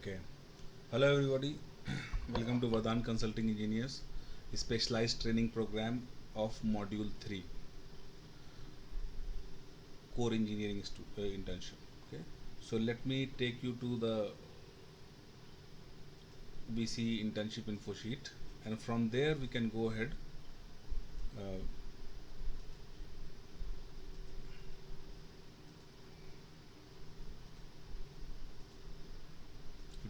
Okay. Hello everybody. Welcome to Vadan Consulting Engineers specialized training program of module 3 core engineering internship. Okay. So let me take you to the BC internship info sheet, and from there we can go ahead uh,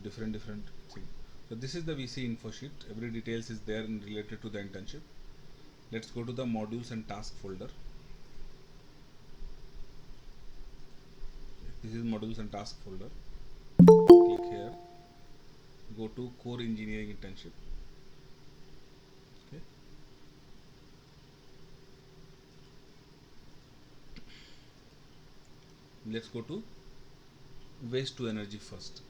to different things. So this is the VC info sheet. Every details is there and related to the internship. Let's go to the modules and task folder. This is modules and task folder. Click here. Go to core engineering internship. Okay. Let's go to waste to energy first.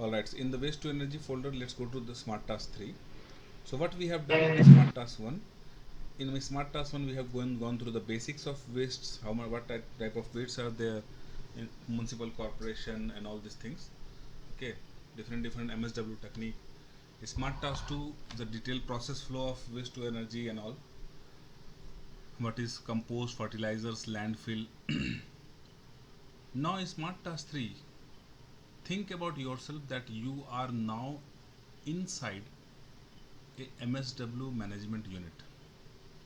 Alright, so in the waste to energy folder, let's go to the smart task 3. So what we have done in the smart task 1, in my smart task 1 we have gone through the basics of wastes, how much, what type of wastes are there in municipal corporation and all these things. Okay, different MSW technique. Smart task 2, the detailed process flow of waste to energy and all. What is compost, fertilizers, landfill. Now in smart task 3, think about yourself that you are now inside a MSW management unit,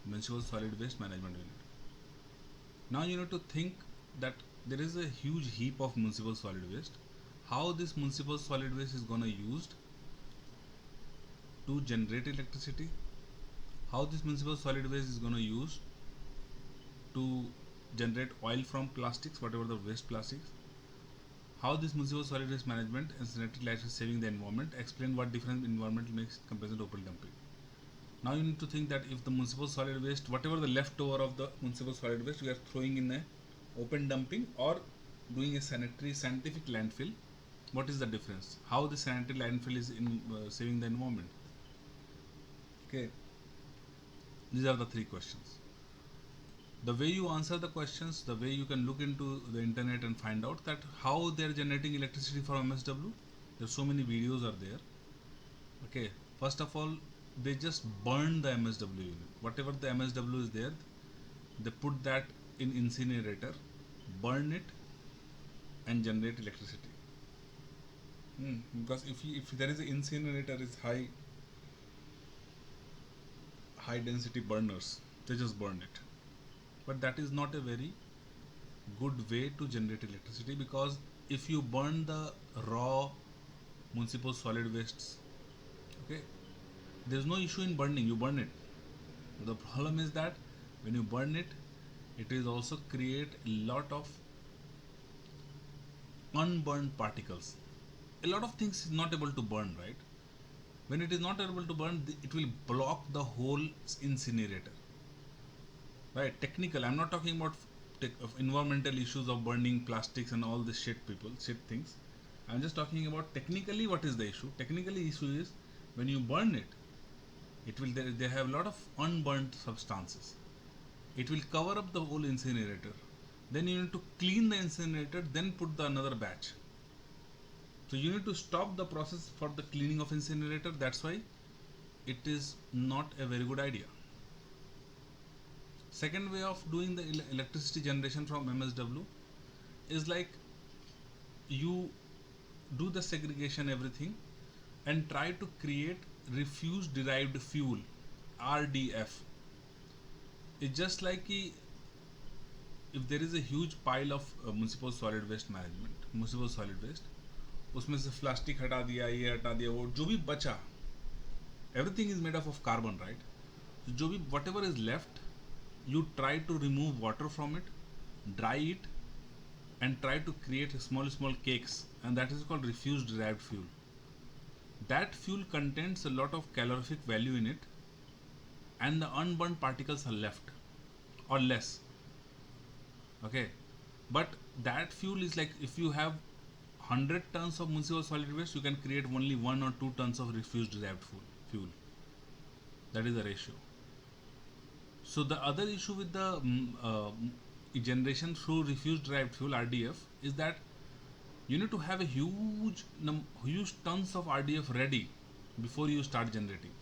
municipal solid waste management unit. Now you need to think that there is a huge heap of municipal solid waste. How this municipal solid waste is gonna used to generate electricity? How this municipal solid waste is gonna use to generate oil from plastics, whatever the waste plastics? How this municipal solid waste management and sanitary life is saving the environment? Explain what difference environment makes comparison to open dumping. Now you need to think that if the municipal solid waste, whatever the leftover of the municipal solid waste, we are throwing in a open dumping or doing a sanitary scientific landfill, what is the difference? How the sanitary landfill is in saving the environment? Okay, these are the three questions. The way you answer the questions, the way you can look into the internet and find out that how they are generating electricity from MSW. There's so many videos are there. Okay, first of all, they just burn the MSW unit. Whatever the MSW is there, they put that in incinerator, burn it, and generate electricity. Because if there is an incinerator is high density burners, they just burn it. But that is not a very good way to generate electricity, because if you burn the raw municipal solid wastes, okay, there's no issue in burning, you burn it. The problem is that when you burn it, it is also create a lot of unburned particles. A lot of things is not able to burn, right? When it is not able to burn, it will block the whole incinerator, right? Technical, I'm not talking about of environmental issues of burning plastics and all this shit things. I'm just talking about technically what is the issue. Technically issue is when you burn it, it will they have a lot of unburnt substances. It will cover up the whole incinerator. Then you need to clean the incinerator, then put the another batch. So you need to stop the process for the cleaning of incinerator. That's why it is not a very good idea. Second way of doing the electricity generation from MSW is like you do the segregation everything and try to create refuse derived fuel, RDF. It's just like if there is a huge pile of municipal solid waste management, municipal solid waste, उसमें से plastic हटा दिया, ये हटा दिया, वो जो भी बचा, everything is made up of carbon, right? So जो भी whatever is left, you try to remove water from it, dry it, and try to create small cakes, and that is called refuse derived fuel. That fuel contains a lot of calorific value in it, and the unburned particles are left or less. Okay, but that fuel is like if you have 100 tons of municipal solid waste, you can create only 1 or 2 tons of refuse derived fuel. That is the ratio. So the other issue with the generation through refuse derived fuel (RDF) is that you need to have a huge tons of RDF ready before you start generating.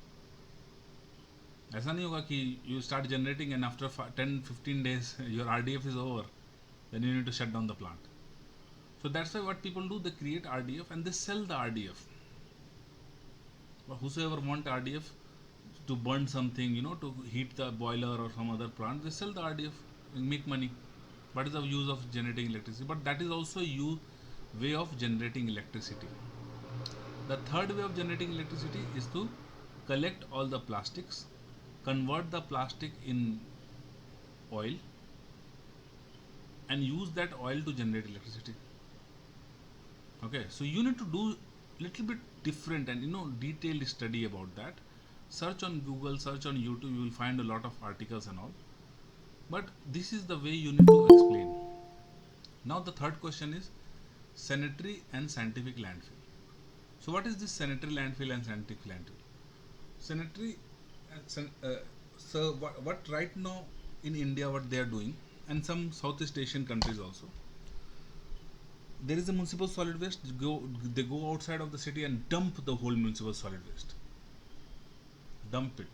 ऐसा नहीं होगा कि you start generating and after 10-15 days your RDF is over, then you need to shut down the plant. So that's why what people do, they create RDF and they sell the RDF. But whosoever want RDF to burn something, to heat the boiler or some other plant, they sell the RDF and make money. What is the use of generating electricity? But that is also a way of generating electricity. The third way of generating electricity is to collect all the plastics, convert the plastic in oil, and use that oil to generate electricity. Okay, so you need to do little bit different and detailed study about that. Search on Google, search on YouTube, you will find a lot of articles and all. But this is the way you need to explain. Now the third question is sanitary and scientific landfill. So what is this sanitary landfill and scientific landfill? Sanitary, so what right now in India what they are doing, and some Southeast Asian countries also, there is a municipal solid waste. They go outside of the city and dump the whole municipal solid waste. Dump it.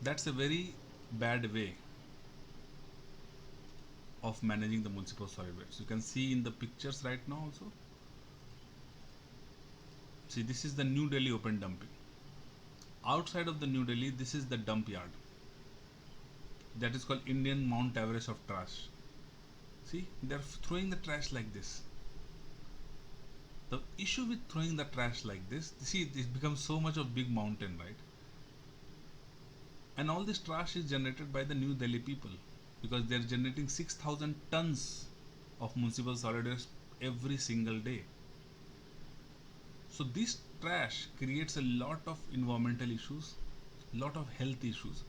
That's a very bad way of managing the municipal solid waste. You can see in the pictures right now also. See, this is the New Delhi open dumping. Outside of the New Delhi, this is the dump yard. That is called Indian Mount Everest of trash. See, they are throwing the trash like this. The issue with throwing the trash like this, see, it becomes so much of big mountain, right? And all this trash is generated by the New Delhi people, because they are generating 6,000 tons of municipal solid waste every single day. So this trash creates a lot of environmental issues, lot of health issues,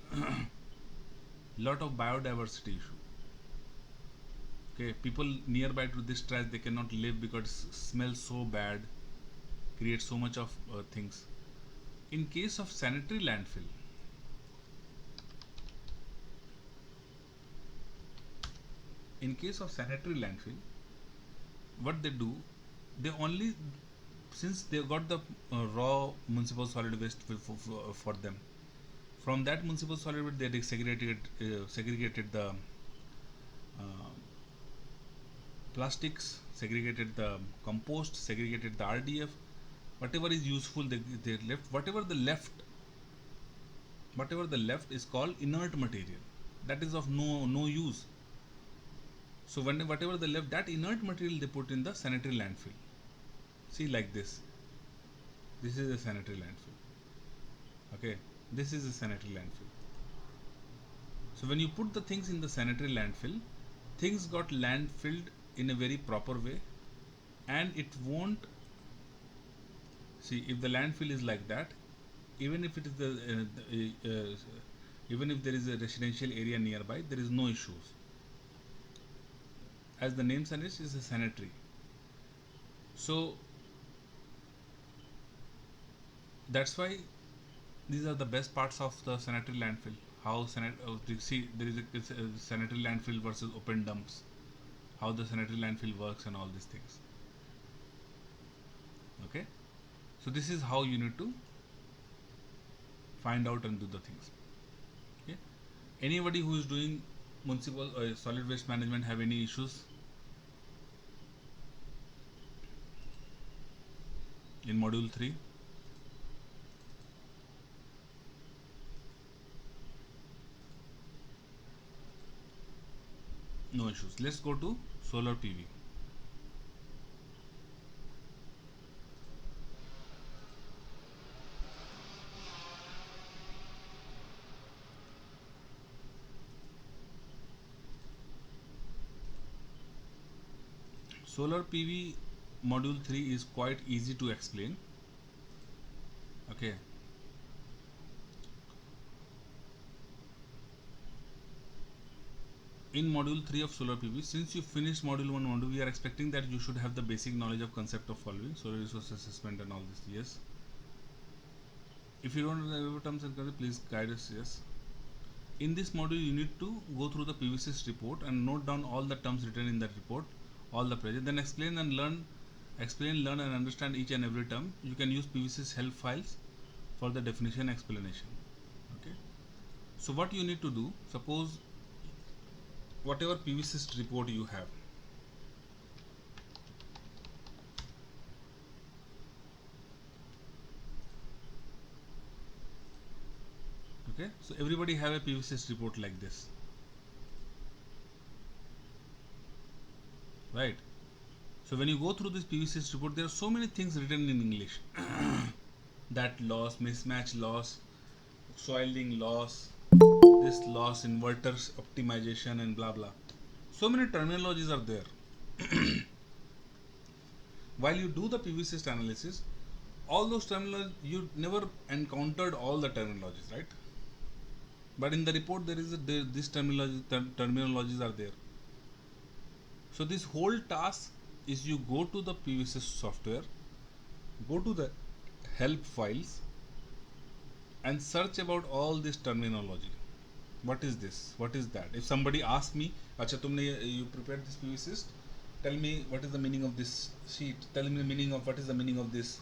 lot of biodiversity issue. Okay, people nearby to this trash, they cannot live because it smells so bad, creates so much of things. In case of sanitary landfill, what they do, they only, since they got the raw municipal solid waste for them, from that municipal solid waste they segregated the plastics, segregated the compost, segregated the RDF, whatever is useful they left. Whatever the left is called inert material, that is of no use. So whatever the left, that inert material they put in the sanitary landfill. See, like this is a sanitary landfill. Okay, this is a sanitary landfill. So when you put the things in the sanitary landfill, things got landfilled in a very proper way, and it won't, see, if the landfill is like that, even if it is even if there is a residential area nearby, there is no issues. As the name suggests, is a sanitary. So that's why these are the best parts of the sanitary landfill. How you see, there is a sanitary landfill versus open dumps, how the sanitary landfill works and all these things. Okay, so this is how you need to find out and do the things. Okay, anybody who is doing municipal solid waste management have any issues in module 3? No issues. Let's go to solar PV. Solar PV module 3 is quite easy to explain. Okay, in module 3 of solar PV, since you finished module 1 module, we are expecting that you should have the basic knowledge of concept of following solar resource assessment and all this. Yes. If you don't know terms and conditions, please guide us. Yes. In this module, you need to go through the PVSys report and note down all the terms written in that report, all the project. Then explain, learn and understand each and every term. You can use PVSys help files for the definition explanation. Okay. So what you need to do, suppose whatever PVSys report you have, okay, so everybody have a PVSys report like this, right? So when you go through this PVSys report, there are so many things written in English. That loss, mismatch loss, soiling loss, this loss, inverters optimization, and blah blah. So many terminologies are there. While you do the PVSys analysis, all those terminologies, you never encountered all the terminologies, right? But in the report, there is this terminologies are there. So this whole task is you go to the PVSys software, go to the help files, and search about all this terminology. What is this? What is that? If somebody asks me, "Acha, you prepared this PVSys? Tell me what is the meaning of this sheet. Tell me the meaning of what is the meaning of this.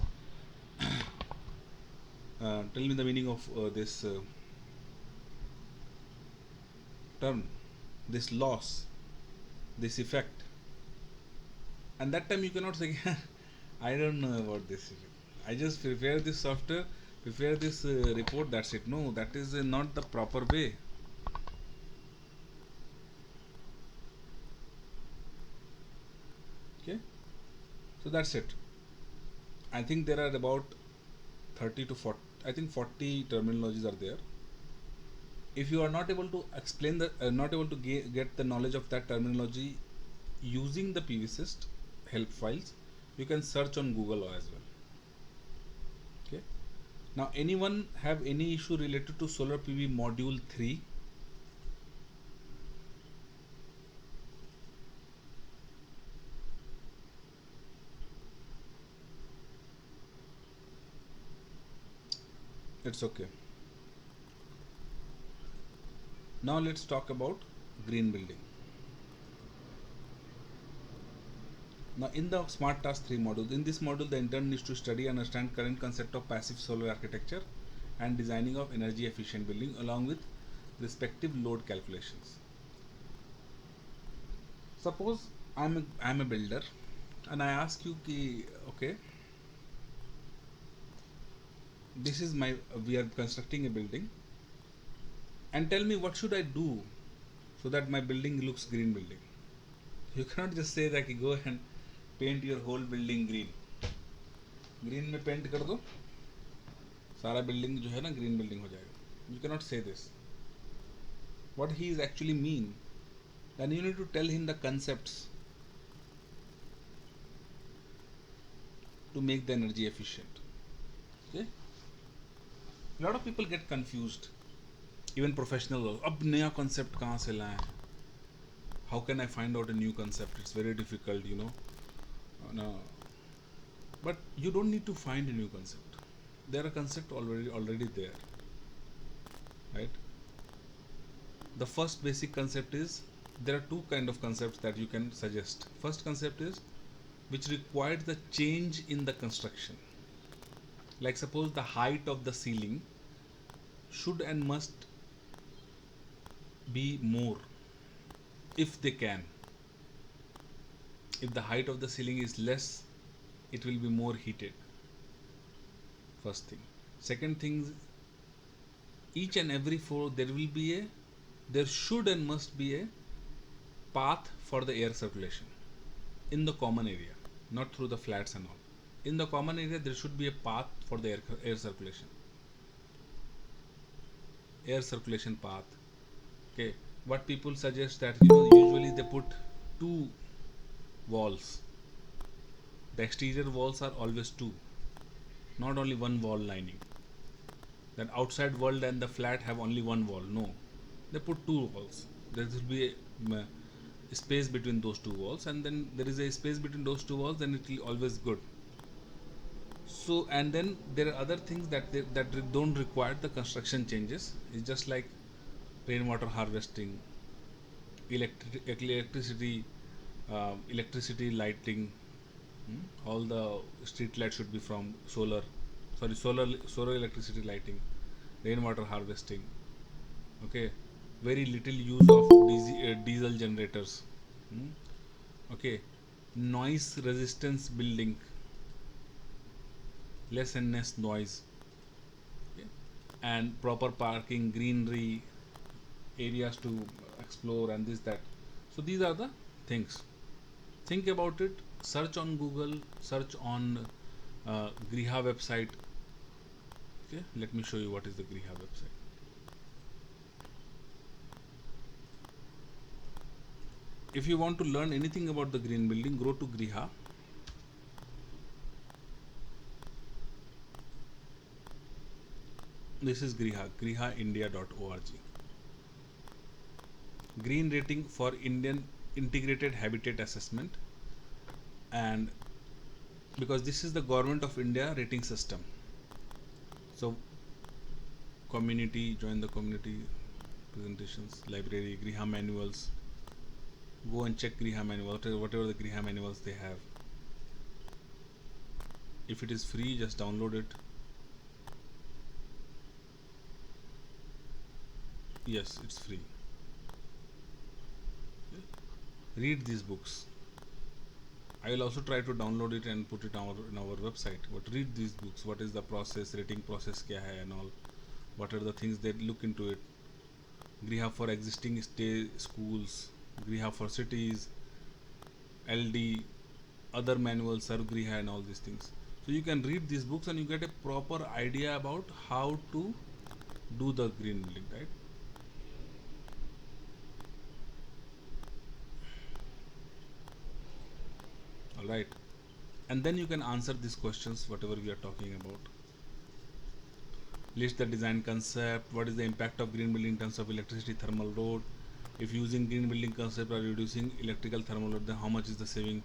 Tell me the meaning of this term, this loss, this effect." And that time you cannot say, "I don't know about this. I just prepare this software, prepare this report. That's it." No, that is not the proper way. Okay, so that's it. I think there are about 30 to 40, I think 40 terminologies are there. If you are not able to explain the, not able to get the knowledge of that terminology using the PVSys help files, you can search on Google as well. Okay. Now, anyone have any issue related to solar PV module 3? It's okay. Now let's talk about green building. Now in the Smart Task 3 module, in this module the intern needs to study and understand current concept of passive solar architecture and designing of energy efficient building along with respective load calculations. Suppose I'm a builder and I ask you ki, okay, this is we are constructing a building, and tell me what should I do so that my building looks green building. You cannot just say that you go and paint your whole building green. Green में paint कर दो, सारा building जो है ना green building हो जाएगा. You cannot say this. What he is actually mean, then you need to tell him the concepts to make the energy efficient. Okay. A lot of people get confused, even professionals. अब नया concept कहाँ से लाएं? How can I find out a new concept? It's very difficult, you know. No. But you don't need to find a new concept. There are concepts already there, right? The first basic concept is, there are two kind of concepts that you can suggest. First concept is which requires the change in the construction. Like suppose the height of the ceiling should and must be more if they can. If the height of the ceiling is less, it will be more heated. First thing. Second thing, each and every floor there should and must be a path for the air circulation in the common area, not through the flats and all. In the common area there should be a path for the air circulation. Air circulation path. Okay. What people suggest that, you know, usually they put two walls. The exterior walls are always two, not only one wall lining. That outside world and the flat have only one wall. No, they put two walls. There will be space between those two walls, and then there is a space between those two walls, then it will always good. So and then there are other things that don't require the construction changes. It's just like rainwater harvesting, electricity, electricity lighting. All the street lights should be from solar. Sorry, solar electricity lighting, rainwater harvesting. Okay, very little use of diesel generators. Hmm? Okay, noise resistance building, less and less noise. Okay? And proper parking, greenery, areas to explore, and this that. So these are the things. Think about it. Search on Google. Search on Griha website. Okay, let me show you what is the Griha website. If you want to learn anything about the green building, go to Griha. This is Griha, grihaindia.org. Green rating for Indian integrated habitat assessment, and because this is the government of India rating system. So community, join the community, presentations, library, Griha manuals. Go and check Griha manual, whatever the Griha manuals they have. If it is free, just download it. Yes, it's free. Read these books. I will also try to download it and put it in our website. But read these books. What is the process, rating process kya hai and all. What are the things that look into it. Griha for existing schools, Griha for cities, LD, other manuals, Serve Griha and all these things. So you can read these books and you get a proper idea about how to do the green building, right? Alright. And then you can answer these questions, whatever we are talking about. List the design concept. What is the impact of green building in terms of electricity thermal load? If using green building concept or reducing electrical thermal load, then how much is the saving?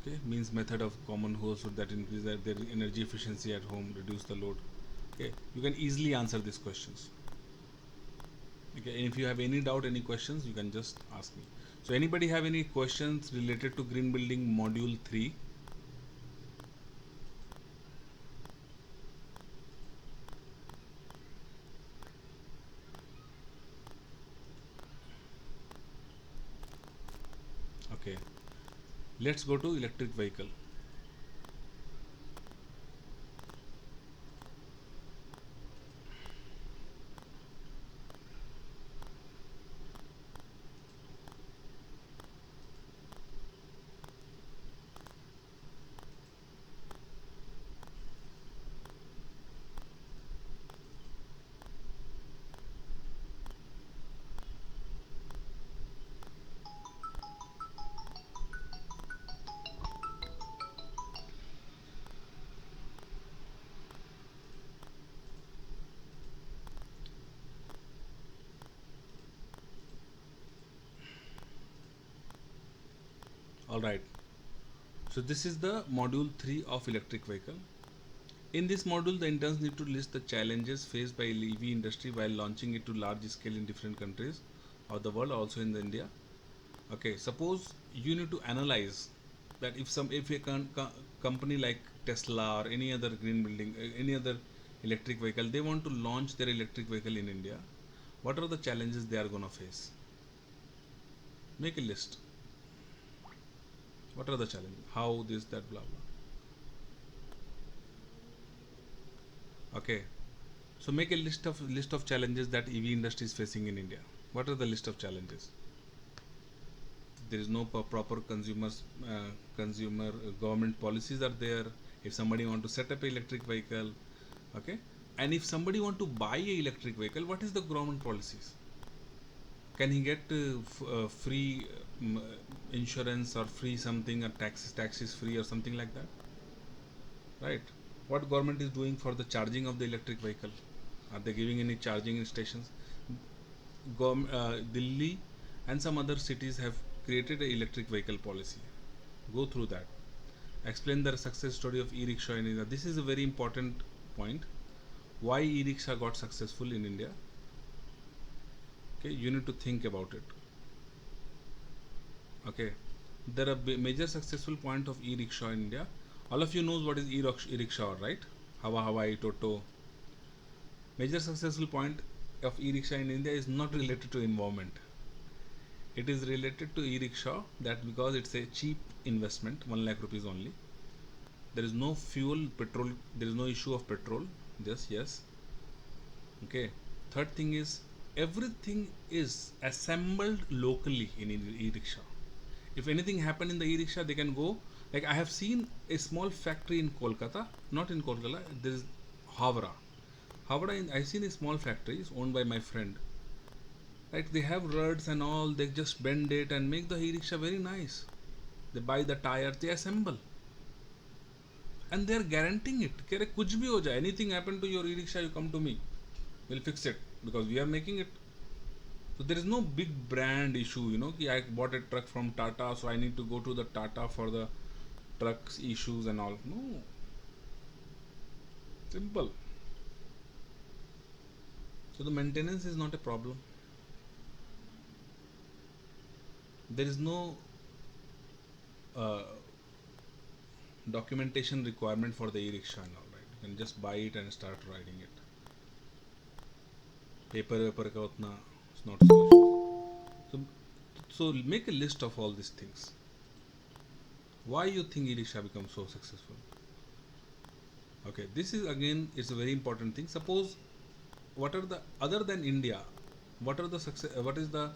Okay, means method of common household that increase their energy efficiency at home, reduce the load. Okay, you can easily answer these questions. Okay, and if you have any doubt, any questions, you can just ask me. So anybody have any questions related to green building module 3? Okay, let's go to electric vehicle. All right. So this is the module 3 of electric vehicle. In this module, the interns need to list the challenges faced by EV industry while launching it to large scale in different countries of the world, also in India. Okay, suppose you need to analyze that if a company like Tesla or any other green building, any other electric vehicle, they want to launch their electric vehicle in India, what are the challenges they are gonna face? Make a list. What are the challenges? How this, that, blah blah. Okay, so make a list of challenges that EV industry is facing in India. What are the list of challenges? There is no proper consumer government policies are there. If somebody want to set up an electric vehicle, okay, and if somebody want to buy a electric vehicle, what is the government policies? Can he get free insurance or free something, or taxes free or something like that, right? What government is doing for the charging of the electric vehicle? Are they giving any charging stations? Delhi and some other cities have created an electric vehicle policy. Go through that. Explain the success story of e-rickshaw in India. This is a very important point. Why e-rickshaw got successful in India? Okay, you need to think about it. Okay, there are major successful point of e-rickshaw in India. All of you knows what is e-rickshaw, right? Hawa Hawai, Toto. Major successful point of e-rickshaw in India is not related to environment. It is related to e-rickshaw that because it's a cheap investment, 1 lakh rupees only. There is no fuel, petrol. There is no issue of petrol. Yes. Okay. Third thing is everything is assembled locally in e-rickshaw. If anything happen in the e-rickshaw, they can go. Like I have seen a small factory in Kolkata, not in Kolkata. There is Havra. I've seen a small factory. It's owned by my friend. Right, they have rods and all. They just bend it and make the e-rickshaw very nice. They buy the tires, they assemble, and they are guaranteeing it. Kare kuch bhi ho jaye, anything happen to your e-rickshaw, you come to me, we'll fix it because we are making it. So there is no big brand issue, ki I bought a truck from Tata, so I need to go to the Tata for the trucks issues and all. No, simple. So the maintenance is not a problem. There is no documentation requirement for the e-rickshaw and all, right? You can just buy it and start riding it. Paper ka utna it's not so. So make a list of all these things. Why you think e-rickshaw becomes so successful? Okay, this is again it's a very important thing. Suppose what are the other than India, what are the success? What is the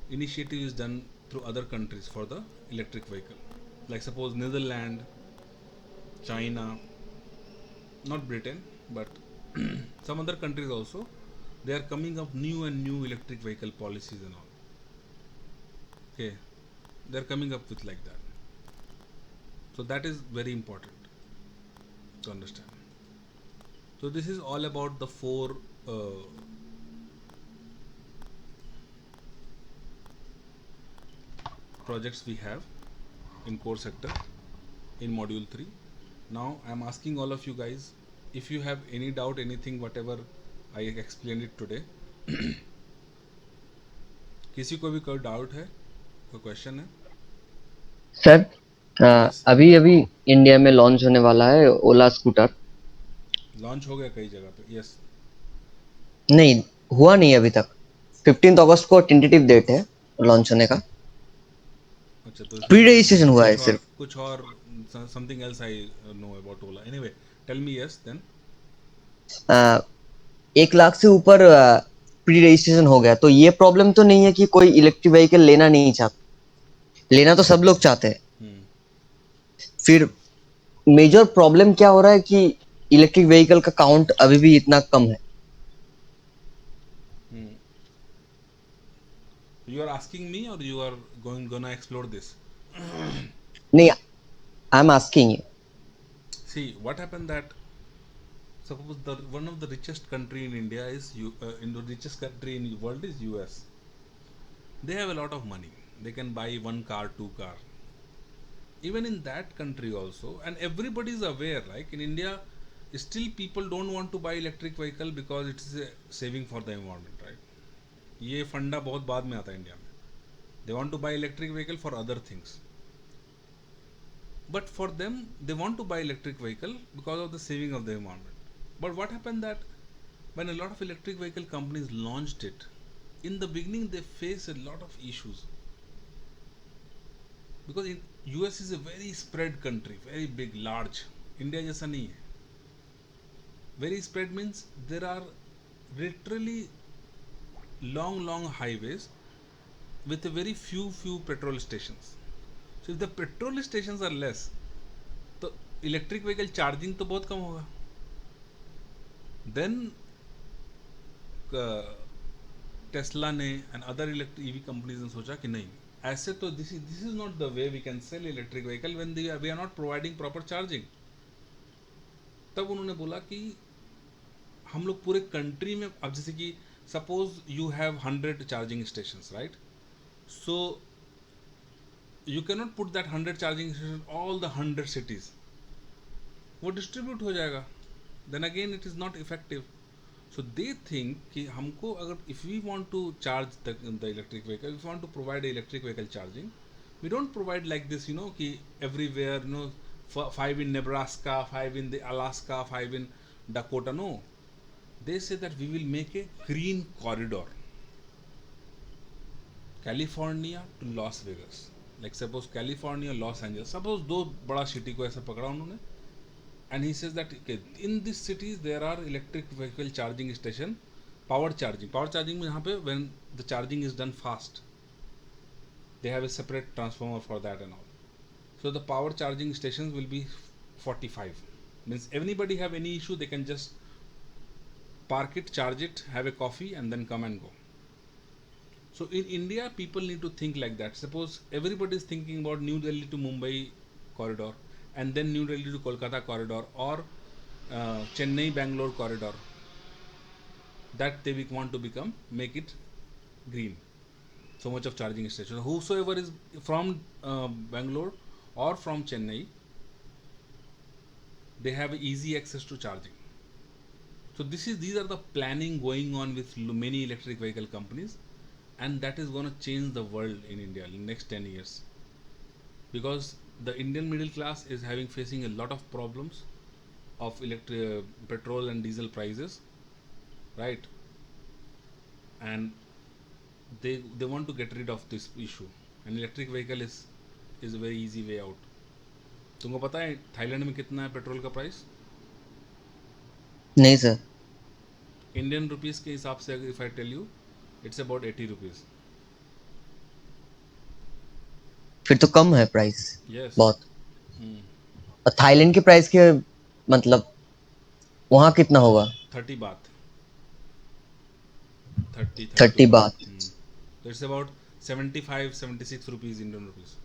initiative is done through other countries for the electric vehicle? Like suppose Netherlands, China, not Britain, but some other countries also, they are coming up new and new electric vehicle policies and all. Okay, they are coming up with like that. So that is very important to understand. So this is all about the four projects we have in core sector in module 3. Now I am asking all of you guys, if you have any doubt, anything, whatever I explained it today, किसी को भी कोई doubt है, कोई question है? Sir Yes. अभी अभी India में लॉन्च होने वाला है ओला स्कूटर। लॉन्च हो गया कई जगह पे? यस. नहीं हुआ नहीं अभी तक। 15 अगस्त को टेंटेटिव डेट है लॉन्च होने का। अच्छा, तो प्री इसमें रजिस्ट्रेशन हुआ है सिर्फ। कुछ और something else I know about Ola. Anyway, tell me. Yes, then 1 lakh से ऊपर प्री रजिस्ट्रेशन हो गया, तो ये प्रॉब्लम तो नहीं है कि कोई इलेक्ट्रिक व्हीकल लेना नहीं चाहता। लेना तो सब लोग चाहते हैं। फिर मेजर प्रॉब्लम क्या हो रहा है कि इलेक्ट्रिक व्हीकल का काउंट अभी भी इतना कम है। You are asking me or you are gonna explore this? नहीं, I am asking you. See, what happened that suppose one of the richest country in India is in the richest country in the world is US. They have a lot of money. They can buy one car, two car. Even in that country also, and everybody is aware. Like in India, still people don't want to buy electric vehicle because it is a saving for the environment, right? ये फंडा बहुत बाद में आता है India में. They want to buy electric vehicle for other things. But for them, they want to buy electric vehicle because of the saving of the environment. But what happened that when a lot of electric vehicle companies launched it, in the beginning they face a lot of issues. Because in US is a very spread country, very big, large. India जैसा नहीं है. Very spread means there are literally long highways with a very few petrol stations. So if the petrol stations are less, तो electric vehicle charging तो बहुत कम होगा. Then Tesla ने and other electric EV companies ने सोचा कि नहीं, ऐसे तो this is not the way we can sell electric vehicle when we are not providing proper charging. तब उन्होंने बोला कि हम लोग पूरे कंट्री में, अब जैसे कि suppose you have 100 charging stations, right? So you cannot put that 100 charging stations all the 100 cities, वो डिस्ट्रीब्यूट हो जाएगा, then again it is not effective. So they think कि हमको अगर if we want to charge the electric vehicle, if we want to provide electric vehicle charging, we don't provide like this, you know, कि everywhere, you know, 5 in Nebraska, 5 in the Alaska, 5 in Dakota. No, they say that we will make a green corridor, California to Las Vegas. Like suppose California, Los Angeles, suppose दो बड़ा city को ऐसा पकड़ा उन्होंने, and he says that okay, in these cities there are electric vehicle charging station, power charging में यहाँ पे when the charging is done fast, they have a separate transformer for that and all. So the power charging stations will be 45, means anybody have any issue they can just park it, charge it, have a coffee and then come and go. So in India people need to think like that. Suppose everybody is thinking about New Delhi to Mumbai corridor, and then New Delhi to Kolkata corridor, or Chennai Bangalore corridor, that they want to become, make it green, so much of charging station. Whosoever is from Bangalore or from Chennai, they have easy access to charging. So these are the planning going on with many electric vehicle companies, and that is going to change the world in India in next 10 years, because the Indian middle class is facing a lot of problems of petrol and diesel prices, right? And they want to get rid of this issue, and electric vehicle is a very easy way out. तुमको पता है Thailand में कितना है petrol का price? नहीं sir. Indian rupees के हिसाब से if I tell you, it's about 80 rupees. फिर तो कम है प्राइस. यस. बहुत. और थाईलैंड के प्राइस के मतलब वहाँ कितना होगा? 30 बात. 30 बात. तो it's about 75-76 rupees Indian rupees.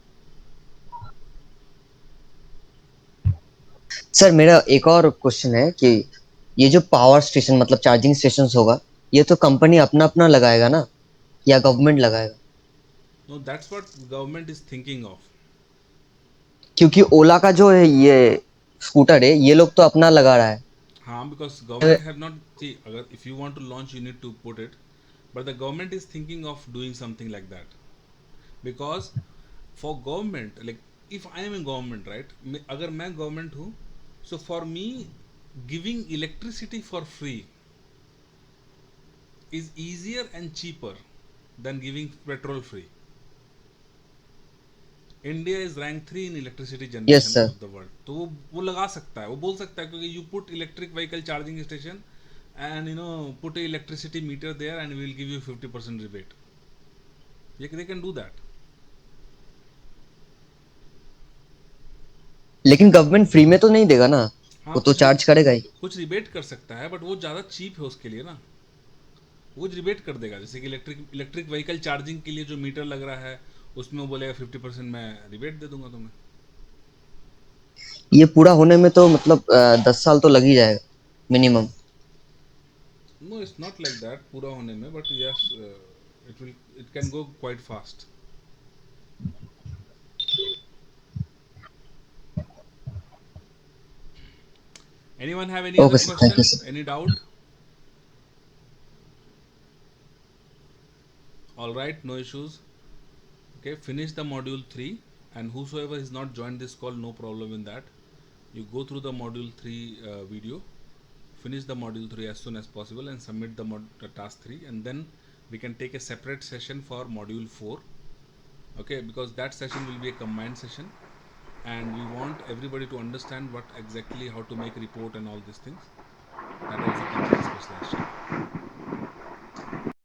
Sir मेरा एक और क्वेश्चन है कि ये जो पावर स्टेशन मतलब चार्जिंग स्टेशंस होगा, ये तो कंपनी अपना अपना लगाएगा ना, या गवर्नमेंट लगाएगा? No, that's what government is thinking of. क्योंकि ओला का जो है ये स्कूटर है, ये लोग तो अपना लगा रहा है. हाँ, because government have not, see, अगर if you want to launch you need to put it, but the government is thinking of doing something like that, because for government, like if I am a government, right, अगर मैं government हूँ, so for me giving electricity for free is easier and cheaper than giving petrol free. India is ranked 3 in electricity generation of the world. तो वो लगा सकता है, वो बोल सकता है, क्योंकि you put electric vehicle charging station and you know put a electricity meter there and we will give you 50% rebate. They can do that. लेकिन गवर्नमेंट फ्री में तो नहीं देगा ना. हाँ, वो तो चार्ज करेगा ही. कुछ रिबेट कर सकता है, बट वो ज़्यादा चीप है उसके लिए ना. वो रिबेट कर देगा, जैसे कि इलेक्ट्रिक व्हीकल चार्जिंग के लिए जो मीटर लग रहा है उसमें वो बोलेगा 50% मैं रिबेट दे दूंगा तुम्हें. ये पूरा होने में तो मतलब 10 साल तो लग ही जाएगा minimum. No, it's not like that पूरा होने में, but yes it can go quite fast. Anyone have any other questions? Any doubt? All right, no issues. Okay, finish the module 3, and whosoever is not joined this call, no problem in that. You go through the module 3 video, finish the module 3 as soon as possible and submit the task 3, and then we can take a separate session for module 4. Okay, because that session will be a combined session, and we want everybody to understand what exactly how to make report and all these things. That also comes in special session.